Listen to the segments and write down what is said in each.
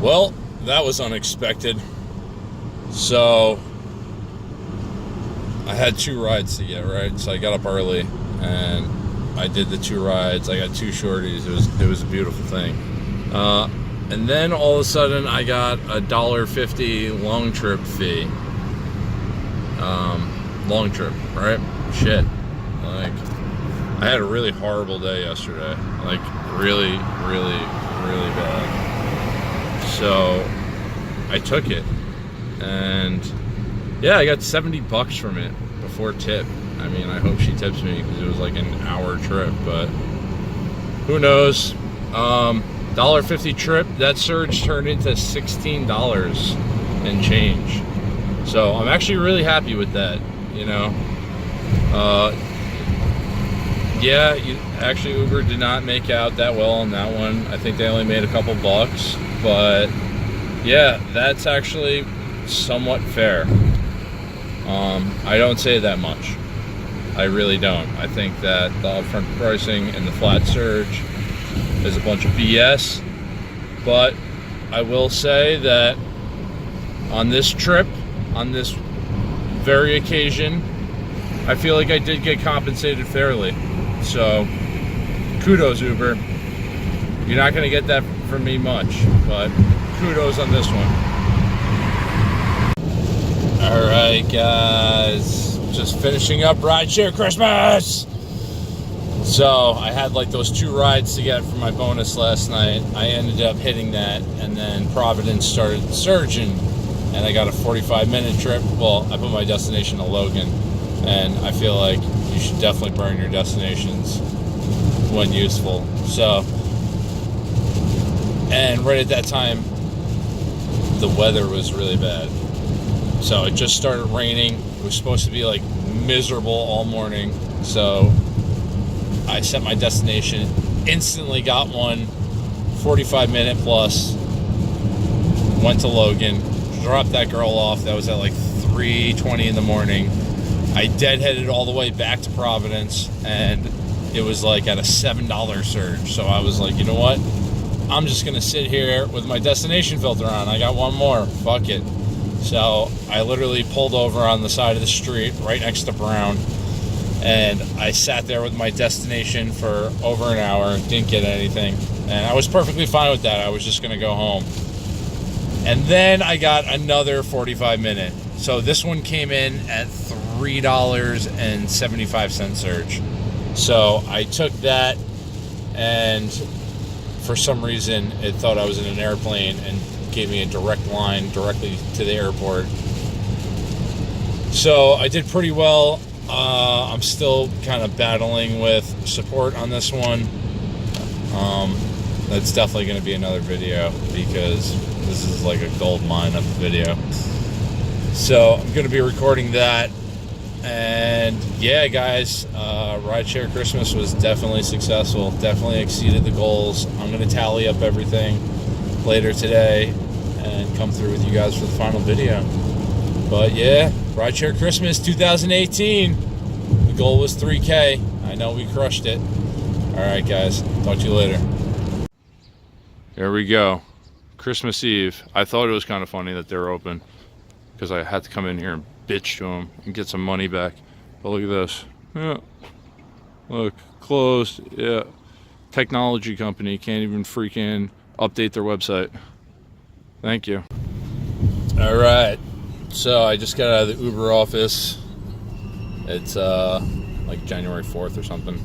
Well, that was unexpected. So I had 2 rides to get, right? So I got up early and I did the 2 rides. I got 2 shorties. It was a beautiful thing. And then all of a sudden I got a $1.50 long trip fee. Long trip, right? Shit. Like, I had a really horrible day yesterday. Like, really, really, really bad. So I took it. And yeah, I got $70 from it before tip. I mean, I hope she tips me because it was like an hour trip, but who knows? $1.50 trip, that surge turned into $16 and change. So I'm actually really happy with that, you know. Yeah, actually Uber did not make out that well on that one. I think they only made a couple bucks, but yeah, that's actually somewhat fair. I don't say that much. I really don't. I think that the upfront pricing and the flat surge is a bunch of BS, but I will say that on this trip, on this very occasion, I feel like I did get compensated fairly. So kudos, Uber. You're not going to get that from me much, but kudos on this one. All right, guys, just finishing up Rideshare Christmas. So I had like those 2 rides to get for my bonus last night. I ended up hitting that, and then Providence started surging, and I got a 45-minute trip. Well, I put my destination to Logan, and I feel like you should definitely burn your destinations when useful. So, and right at that time, the weather was really bad. So it just started raining. It was supposed to be like miserable all morning. So I set my destination, instantly got one, 45-minute plus, went to Logan, dropped that girl off. That was at like 3:20 in the morning. I deadheaded all the way back to Providence, and it was like at a $7 surge. So I was like, you know what? I'm just going to sit here with my destination filter on. I got one more. Fuck it. So I literally pulled over on the side of the street right next to Brown, and I sat there with my destination for over an hour, didn't get anything, and I was perfectly fine with that. I was just going to go home. And then I got another 45-minute. So this one came in at $3.75 surge. So I took that, and for some reason it thought I was in an airplane and gave me a direct line directly to the airport. So I did pretty well. I'm still kind of battling with support on this one. That's definitely going to be another video because this is like a gold mine of a video. So I'm going to be recording that. And yeah, guys, Rideshare Christmas was definitely successful. Definitely exceeded the goals. I'm going to tally up everything later today and come through with you guys for the final video. But yeah, Rideshare Christmas 2018. The goal was 3K. I know we crushed it. All right, guys. Talk to you later. There we go. Christmas Eve. I thought it was kind of funny that they were open because I had to come in here and bitch to them and get some money back. But look at this. Yeah. Look, closed. Yeah. Technology company can't even freaking update their website. Thank you. All right. So I just got out of the Uber office. It's like January 4th or something.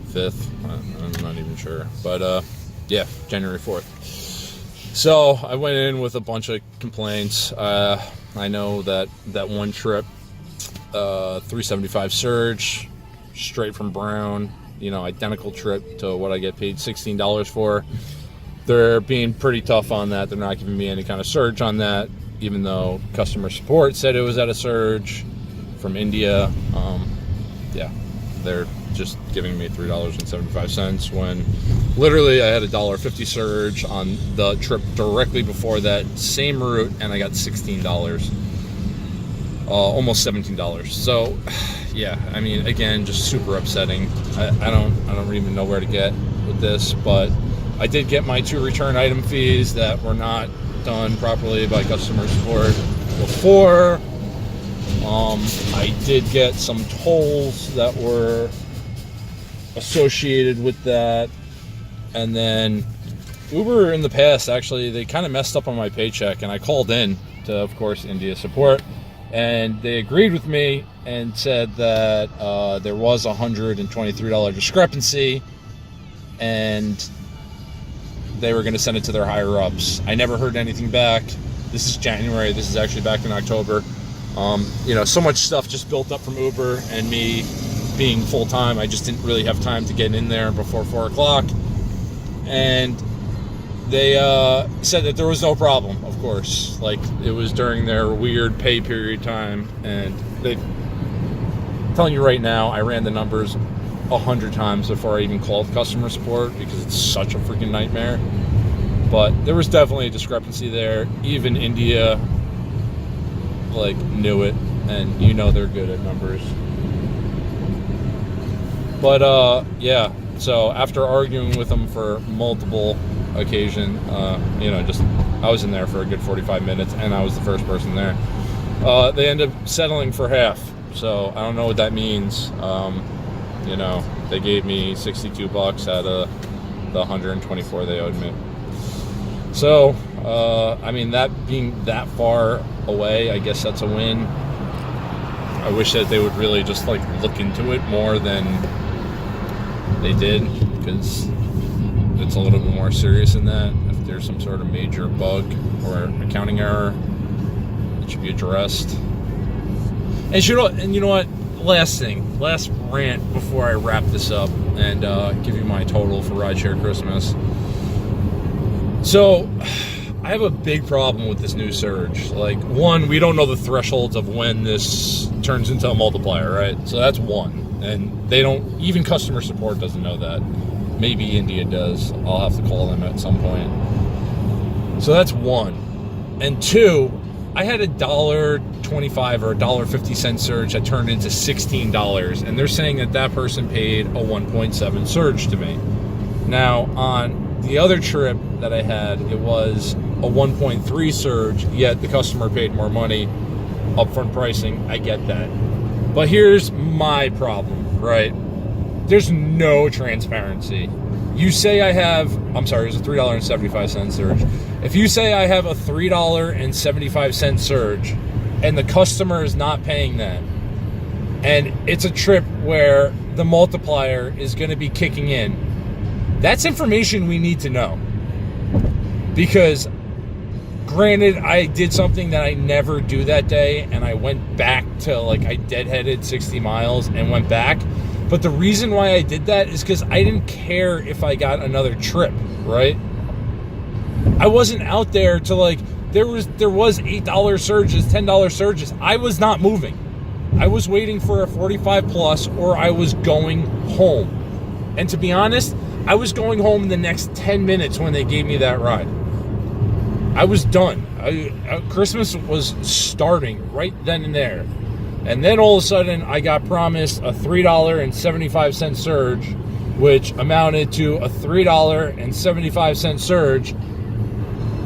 5th. I'm not even sure. But yeah, January 4th. So I went in with a bunch of complaints. I know that one trip, 375 surge, straight from Brown, you know, identical trip to what I get paid $16 for. They're being pretty tough on that. They're not giving me any kind of surge on that, even though customer support said it was at a surge from India. Yeah, they're just giving me $3.75 when literally I had a $1.50 surge on the trip directly before that same route, and I got $16, almost $17. So yeah, I mean, again, just super upsetting. I don't even know where to get with this, but I did get my 2 return item fees that were not done properly by customer support before. I did get some tolls that were associated with that. And then Uber in the past, actually, they kind of messed up on my paycheck, and I called in to, of course, India support, and they agreed with me and said that there was a $123 discrepancy, and they were going to send it to their higher ups. I never heard anything back. This is January. This is actually back in October. So much stuff just built up from Uber, and me being full time, I just didn't really have time to get in there before 4 o'clock. And they said that there was no problem, of course. Like, it was during their weird pay period time, and I'm telling you right now, I ran the numbers 100 times before I even called customer support because it's such a freaking nightmare. But there was definitely a discrepancy there. Even India, knew it, and they're good at numbers. But yeah, so after arguing with them for multiple occasions, I was in there for a good 45 minutes, and I was the first person there. They ended up settling for half, so I don't know what that means. They gave me $62 out of the 124 they owed me. So, that being that far away, I guess that's a win. I wish that they would really just look into it more than they did, because it's a little bit more serious than that. If there's some sort of major bug or accounting error, it should be addressed. And you know what? Last rant before I wrap this up and give you my total for Rideshare Christmas. So, I have a big problem with this new surge. One, we don't know the thresholds of when this turns into a multiplier, right? So that's one. And even customer support doesn't know that. Maybe India does. I'll have to call them at some point. So that's one. And two, I had $1.25 or $1.50 surge that turned into $16, and they're saying that person paid a 1.7 surge to me. Now, on the other trip that I had, it was a 1.3 surge, yet the customer paid more money. Upfront pricing, I get that. But here's my problem, right? There's no transparency. You say it was a $3.75 surge. If you say I have a $3.75 surge and the customer is not paying that, and it's a trip where the multiplier is going to be kicking in, that's information we need to know. Because granted, I did something that I never do that day, and I went back to, I deadheaded 60 miles and went back. But the reason why I did that is because I didn't care if I got another trip, right? I wasn't out there to, there was $8 surges, $10 surges. I was not moving. I was waiting for a 45 plus, or I was going home. And to be honest, I was going home in the next 10 minutes when they gave me that ride. I was done. Christmas was starting right then and there. And then all of a sudden, I got promised a $3.75 surge, which amounted to a $3.75 surge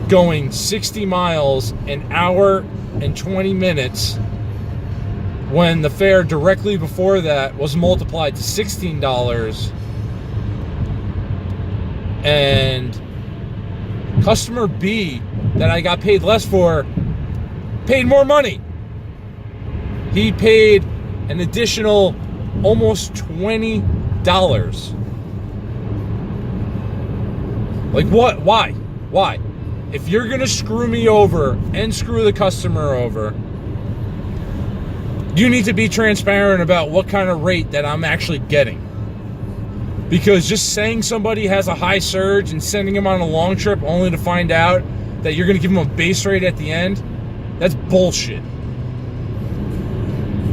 going 60 miles, an hour and 20 minutes, when the fare directly before that was multiplied to $16. And customer B, that I got paid less for, paid more money. He paid an additional almost $20. What? Why? If you're going to screw me over and screw the customer over, you need to be transparent about what kind of rate that I'm actually getting. Because just saying somebody has a high surge and sending them on a long trip only to find out that you're going to give them a base rate at the end, that's bullshit.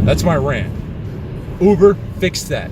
That's my rant. Uber, fix that.